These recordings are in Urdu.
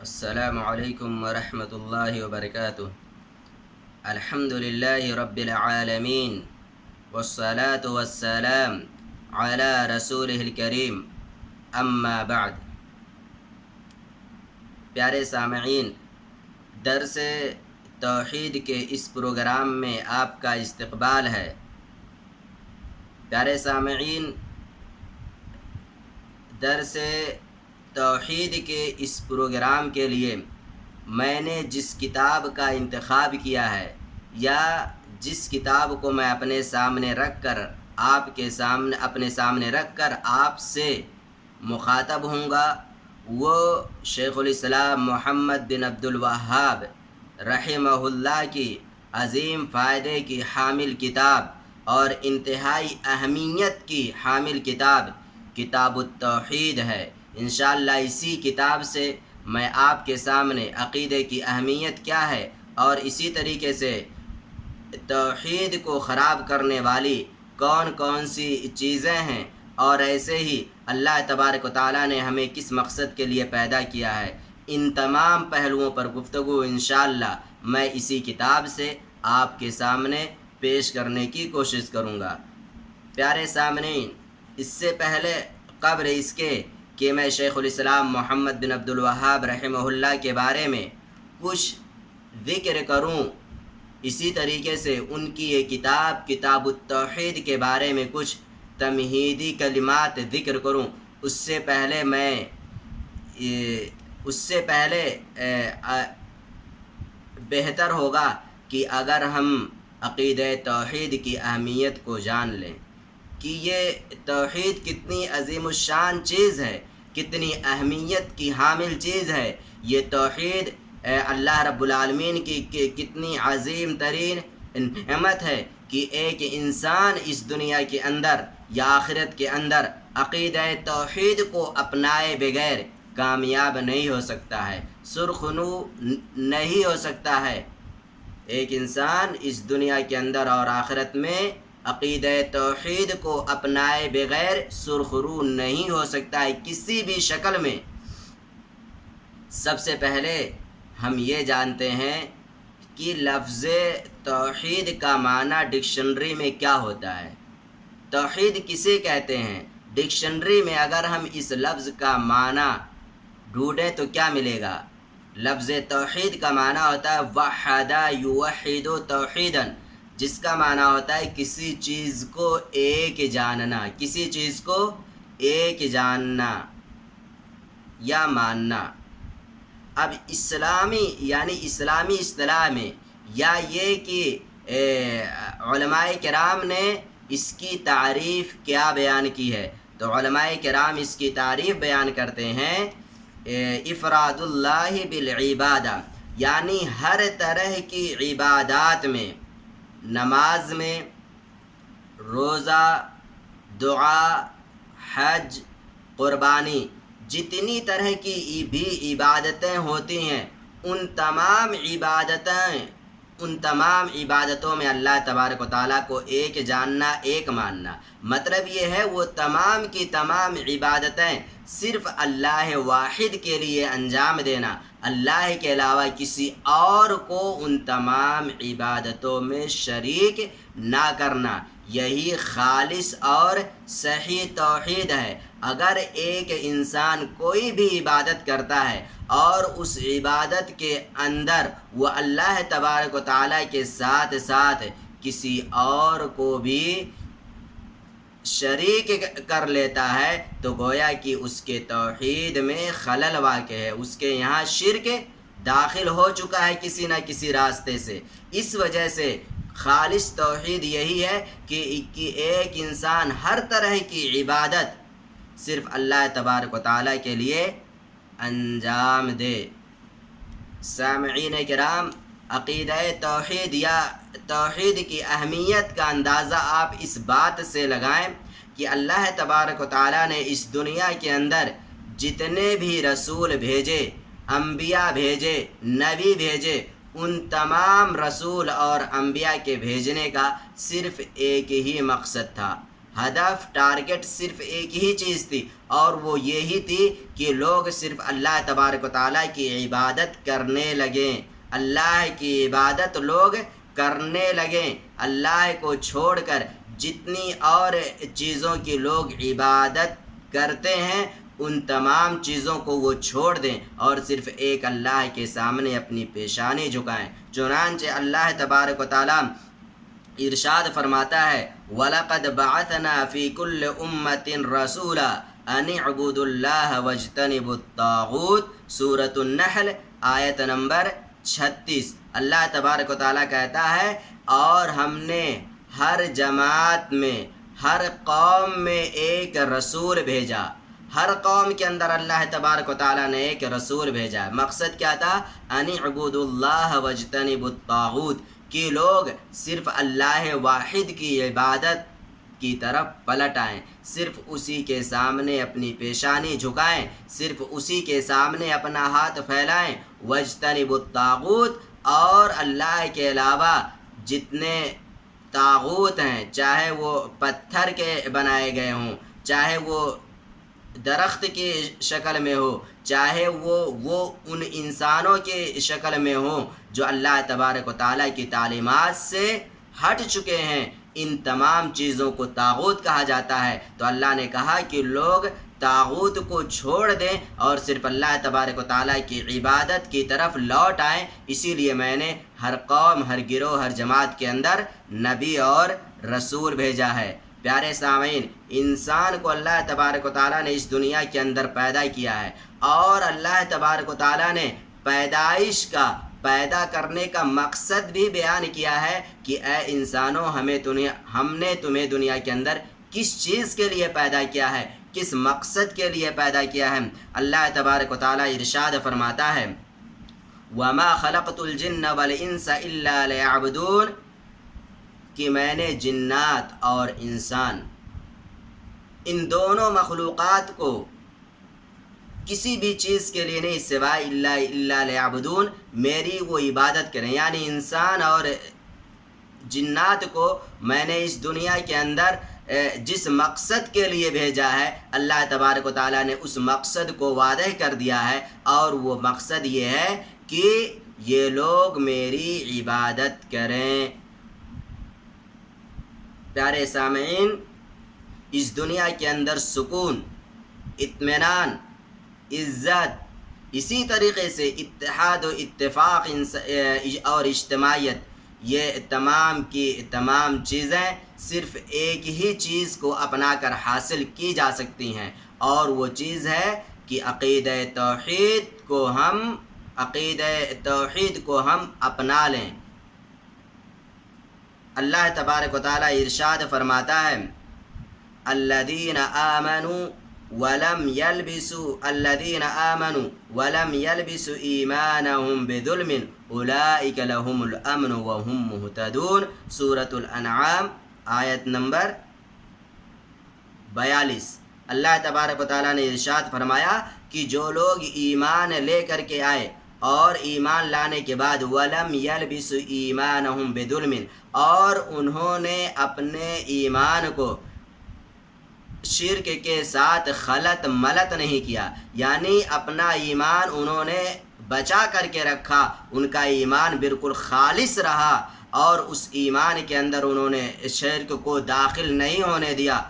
السلام علیکم ورحمۃ اللہ وبرکاتہ۔ الحمد للہ رب العالمین والصلاة والسلام علی رسولہ الکریم، اما بعد۔ پیارے سامعین، درس توحید کے اس پروگرام میں آپ کا استقبال ہے۔ پیارے سامعین، درس توحید کے اس پروگرام کے لیے میں نے جس کتاب کا انتخاب کیا ہے، یا جس کتاب کو میں اپنے سامنے رکھ کر اپنے سامنے رکھ کر آپ سے مخاطب ہوں گا، وہ شیخ الاسلام محمد بن عبد الوہاب رحمہ اللہ کی عظیم فائدے کی حامل کتاب اور انتہائی اہمیت کی حامل کتاب کتاب التوحید ہے۔ انشاءاللہ اسی کتاب سے میں آپ کے سامنے عقیدے کی اہمیت کیا ہے، اور اسی طریقے سے توحید کو خراب کرنے والی کون کون سی چیزیں ہیں، اور ایسے ہی اللہ تبارک و تعالیٰ نے ہمیں کس مقصد کے لیے پیدا کیا ہے، ان تمام پہلوؤں پر گفتگو انشاءاللہ میں اسی کتاب سے آپ کے سامنے پیش کرنے کی کوشش کروں گا۔ پیارے سامعین، اس سے پہلے قبل اس کے کہ میں شیخ الاسلام محمد بن عبد الوہاب رحمہ اللہ کے بارے میں کچھ ذکر کروں، اسی طریقے سے ان کی یہ کتاب التوحید کے بارے میں کچھ تمہیدی کلمات ذکر کروں، اس سے پہلے بہتر ہوگا کہ اگر ہم عقیدہ توحید کی اہمیت کو جان لیں کہ یہ توحید کتنی عظیم الشان چیز ہے، کتنی اہمیت کی حامل چیز ہے۔ یہ توحید اللہ رب العالمین کی کتنی عظیم ترین نعمت ہے کہ ایک انسان اس دنیا کے اندر یا آخرت کے اندر عقیدہ توحید کو اپنائے بغیر کامیاب نہیں ہو سکتا ہے، سرخرو نہیں ہو سکتا ہے۔ ایک انسان اس دنیا کے اندر اور آخرت میں عقیدہ توحید کو اپنائے بغیر سرخرو نہیں ہو سکتا ہے کسی بھی شکل میں۔ سب سے پہلے ہم یہ جانتے ہیں کہ لفظ توحید کا معنی ڈکشنری میں کیا ہوتا ہے، توحید کسے کہتے ہیں۔ ڈکشنری میں اگر ہم اس لفظ کا معنی ڈھونڈیں تو کیا ملے گا؟ لفظ توحید کا معنی ہوتا ہے وحد یوحد توحیدا، جس کا معنی ہوتا ہے کسی چیز کو ایک جاننا، کسی چیز کو ایک جاننا یا ماننا۔ اب اسلامی اصطلاح میں یا یہ کہ علماء کرام نے اس کی تعریف کیا بیان کی ہے، تو علماء کرام اس کی تعریف بیان کرتے ہیں افراد اللہ بالعبادہ، یعنی ہر طرح کی عبادات میں، نماز میں، روزہ، دعا، حج، قربانی، جتنی طرح کی بھی عبادتیں ہوتی ہیں، ان تمام عبادتوں میں اللہ تبارک و تعالیٰ کو ایک جاننا، ایک ماننا۔ مطلب یہ ہے وہ تمام کی تمام عبادتیں صرف اللہ واحد کے لیے انجام دینا، اللہ کے علاوہ کسی اور کو ان تمام عبادتوں میں شریک نہ کرنا، یہی خالص اور صحیح توحید ہے۔ اگر ایک انسان کوئی بھی عبادت کرتا ہے اور اس عبادت کے اندر وہ اللہ تبارک و تعالیٰ کے ساتھ ساتھ کسی اور کو بھی شریک کر لیتا ہے، تو گویا کہ اس کے توحید میں خلل واقع ہے، اس کے یہاں شرک داخل ہو چکا ہے کسی نہ کسی راستے سے۔ اس وجہ سے خالص توحید یہی ہے کہ ایک انسان ہر طرح کی عبادت صرف اللہ تبارک و تعالیٰ کے لیے انجام دے۔ سامعین کرام، عقیدہ توحید یا توحید کی اہمیت کا اندازہ آپ اس بات سے لگائیں کہ اللہ تبارک و تعالیٰ نے اس دنیا کے اندر جتنے بھی رسول بھیجے، انبیاء بھیجے، نبی بھیجے، ان تمام رسول اور انبیاء کے بھیجنے کا صرف ایک ہی مقصد تھا، ہدف ٹارگٹ صرف ایک ہی چیز تھی، اور وہ یہی تھی کہ لوگ صرف اللہ تبارک و تعالیٰ کی عبادت کرنے لگیں، اللہ کی عبادت لوگ کرنے لگیں، اللہ کو چھوڑ کر جتنی اور چیزوں کی لوگ عبادت کرتے ہیں ان تمام چیزوں کو وہ چھوڑ دیں اور صرف ایک اللہ کے سامنے اپنی پیشانی جھکائیں۔ چنانچہ اللہ تبارک و تعالیٰ ارشاد فرماتا ہے وَلَقَدْ بَعَثْنَا فِي كُلِّ أُمَّةٍ رَسُولًا أَنِ اعْبُدُوا اللَّهَ وَاجْتَنِبُوا الطَّاغُوتَ سورۃ النحل آیت نمبر 36۔ اللہ تبارک و تعالیٰ کہتا ہے اور ہم نے ہر جماعت میں، ہر قوم میں ایک رسول بھیجا، ہر قوم کے اندر اللہ تبارک و تعالیٰ نے ایک رسول بھیجا۔ مقصد کیا تھا؟ ان اعبدوا اللہ واجتنبوا الطاغوت، کہ لوگ صرف اللہ واحد کی عبادت کی طرف پلٹ آئیں، صرف اسی کے سامنے اپنی پیشانی جھکائیں، صرف اسی کے سامنے اپنا ہاتھ پھیلائیں۔ واجتنبوا الطاغوت، اور اللہ کے علاوہ جتنے طاغوت ہیں، چاہے وہ پتھر کے بنائے گئے ہوں، چاہے وہ درخت کی شکل میں ہو، چاہے وہ ان انسانوں کی شکل میں ہوں جو اللہ تبارک و تعالیٰ کی تعلیمات سے ہٹ چکے ہیں، ان تمام چیزوں کو طاغوت کہا جاتا ہے۔ تو اللہ نے کہا کہ لوگ طاغوت کو چھوڑ دیں اور صرف اللہ تبارک و تعالیٰ کی عبادت کی طرف لوٹ آئیں۔ اسی لیے میں نے ہر قوم، ہر گروہ، ہر جماعت کے اندر نبی اور رسول بھیجا ہے۔ پیارے سامعین، انسان کو اللہ تبارک و تعالیٰ نے اس دنیا کے اندر پیدا کیا ہے، اور اللہ تبارک و تعالیٰ نے پیدائش کا، پیدا کرنے کا مقصد بھی بیان کیا ہے کہ اے انسانوں، ہم نے تمہیں دنیا کے اندر کس چیز کے لیے پیدا کیا ہے، کس مقصد کے لیے پیدا کیا ہے۔ اللہ تبارک و تعالیٰ ارشاد فرماتا ہے وَمَا خَلَقْتُ الْجِنَّ وَالْإِنسَ إِلَّا لِيَعْبُدُونَ، کہ میں نے جنات اور انسان، ان دونوں مخلوقات کو کسی بھی چیز کے لیے نہیں سوائے الا لیعبدون، میری وہ عبادت کریں۔ یعنی انسان اور جنات کو میں نے اس دنیا کے اندر جس مقصد کے لیے بھیجا ہے، اللہ تبارک و تعالیٰ نے اس مقصد کو واضح کر دیا ہے، اور وہ مقصد یہ ہے کہ یہ لوگ میری عبادت کریں۔ پیارے سامعین، اس دنیا کے اندر سکون، اطمینان، عزت، اسی طریقے سے اتحاد و اتفاق اور اجتماعیت، یہ تمام کی تمام چیزیں صرف ایک ہی چیز کو اپنا کر حاصل کی جا سکتی ہیں، اور وہ چیز ہے کہ عقیدہ توحید کو ہم اپنا لیں۔ اللہ تبارک و تعالیٰ ارشاد فرماتا ہے الذین آمنوا ولم يلبسوا ایمانهم بظلم اولئک لهم الامن وهم مہتدون سورۃ الانعام آیت نمبر 42۔ اللہ تبارک و تعالیٰ نے ارشاد فرمایا کہ جو لوگ ایمان لے کر کے آئے اور ایمان لانے کے بعد ولم یلبسوا ایمانہم بظلم، اور انہوں نے اپنے ایمان کو شرک کے ساتھ خلط ملط نہیں کیا، یعنی اپنا ایمان انہوں نے بچا کر کے رکھا، ان کا ایمان بالکل خالص رہا، اور اس ایمان کے اندر انہوں نے شرک کو داخل نہیں ہونے دیا۔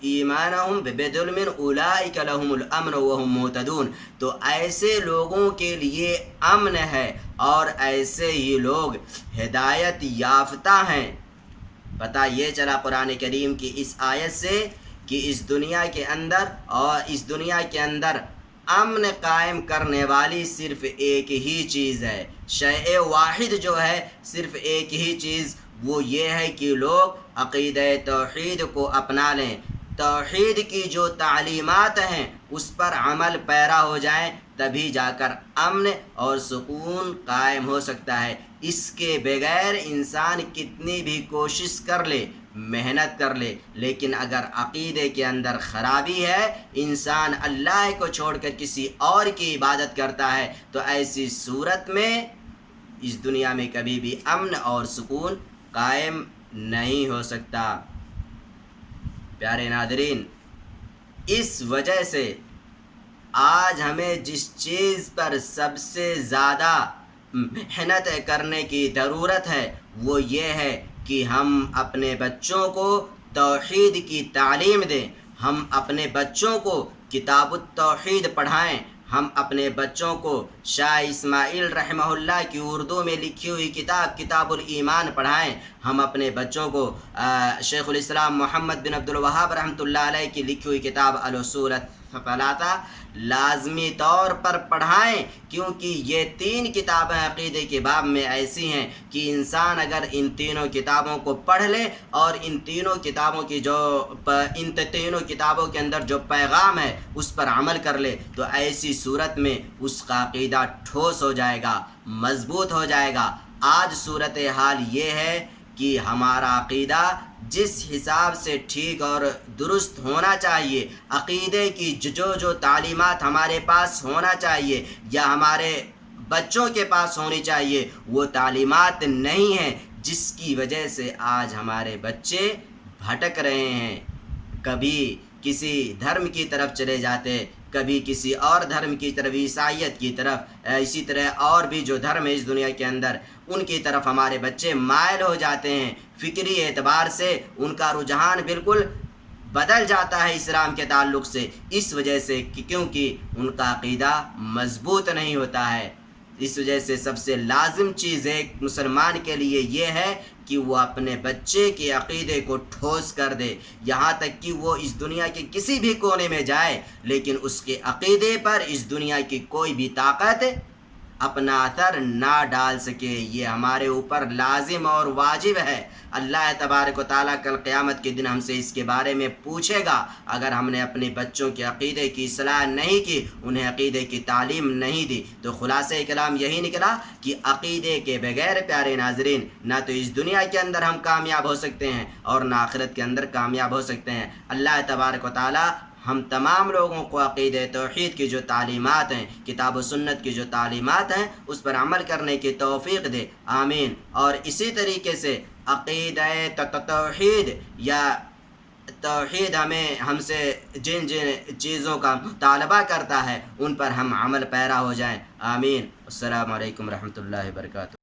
ایمانہم بظلم اولئک لہم الامن وہم مہتدون، تو ایسے لوگوں کے لیے امن ہے اور ایسے ہی لوگ ہدایت یافتہ ہیں۔ پتہ یہ چلا قرآن کریم کی اس آیت سے کہ اس دنیا کے اندر امن قائم کرنے والی صرف ایک ہی چیز ہے، شیء واحد جو ہے، صرف ایک ہی چیز، وہ یہ ہے کہ لوگ عقیدہ توحید کو اپنا لیں، توحید کی جو تعلیمات ہیں اس پر عمل پیرا ہو جائیں، تبھی جا کر امن اور سکون قائم ہو سکتا ہے۔ اس کے بغیر انسان کتنی بھی کوشش کر لے، محنت کر لے، لیکن اگر عقیدے کے اندر خرابی ہے، انسان اللہ کو چھوڑ کر کسی اور کی عبادت کرتا ہے، تو ایسی صورت میں اس دنیا میں کبھی بھی امن اور سکون قائم نہیں ہو سکتا۔ پیارے ناظرین، اس وجہ سے آج ہمیں جس چیز پر سب سے زیادہ محنت کرنے کی ضرورت ہے وہ یہ ہے کہ ہم اپنے بچوں کو توحید کی تعلیم دیں، ہم اپنے بچوں کو کتاب التوحید پڑھائیں، ہم اپنے بچوں کو شاہ اسماعیل رحمہ اللہ کی اردو میں لکھی ہوئی کتاب کتاب الایمان پڑھائیں، ہم اپنے بچوں کو شیخ الاسلام محمد بن عبد الوہاب رحمۃ اللہ علیہ کی لکھی ہوئی کتاب الاصول الثلاثہ لازمی طور پر پڑھائیں، کیونکہ یہ 3 کتابیں عقیدے کے باب میں ایسی ہیں کہ انسان اگر ان تینوں کتابوں کو پڑھ لے اور ان تینوں کتابوں کے اندر جو پیغام ہے اس پر عمل کر لے تو ایسی صورت میں اس کا عقیدہ ٹھوس ہو جائے گا، مضبوط ہو جائے گا۔ آج صورتحال یہ ہے کہ ہمارا عقیدہ جس حساب سے ٹھیک اور درست ہونا چاہیے، عقیدے کی جو تعلیمات ہمارے پاس ہونا چاہیے یا ہمارے بچوں کے پاس ہونی چاہیے وہ تعلیمات نہیں ہیں، جس کی وجہ سے آج ہمارے بچے بھٹک رہے ہیں، کبھی کسی دھرم کی طرف چلے جاتے، کبھی کسی اور دھرم کی طرف، عیسائیت کی طرف، اسی طرح اور بھی جو دھرم ہے اس دنیا کے اندر ان کی طرف ہمارے بچے مائل ہو جاتے ہیں، فکری اعتبار سے ان کا رجحان بالکل بدل جاتا ہے اسلام کے تعلق سے، اس وجہ سے کیونکہ ان کا عقیدہ مضبوط نہیں ہوتا ہے۔ اس وجہ سے سب سے لازم چیز ایک مسلمان کے لیے یہ ہے کہ وہ اپنے بچے کے عقیدے کو ٹھوس کر دے، یہاں تک کہ وہ اس دنیا کے کسی بھی کونے میں جائے لیکن اس کے عقیدے پر اس دنیا کی کوئی بھی طاقت اپنا اثر نہ ڈال سکے، یہ ہمارے اوپر لازم اور واجب ہے۔ اللہ تبارک و تعالیٰ کل قیامت کے دن ہم سے اس کے بارے میں پوچھے گا، اگر ہم نے اپنے بچوں کے عقیدے کی اصلاح نہیں کی، انہیں عقیدے کی تعلیم نہیں دی، تو خلاصہ کلام یہی نکلا کہ عقیدے کے بغیر پیارے ناظرین نہ تو اس دنیا کے اندر ہم کامیاب ہو سکتے ہیں اور نہ آخرت کے اندر کامیاب ہو سکتے ہیں۔ اللہ تبارک و تعالیٰ ہم تمام لوگوں کو عقیدہ توحید کی جو تعلیمات ہیں، کتاب و سنت کی جو تعلیمات ہیں اس پر عمل کرنے کی توفیق دے، آمین۔ اور اسی طریقے سے عقیدہ توحید یا توحید ہم سے جن چیزوں کا مطالبہ کرتا ہے ان پر ہم عمل پیرا ہو جائیں، آمین۔ السلام علیکم رحمۃ اللہ وبرکاتہ۔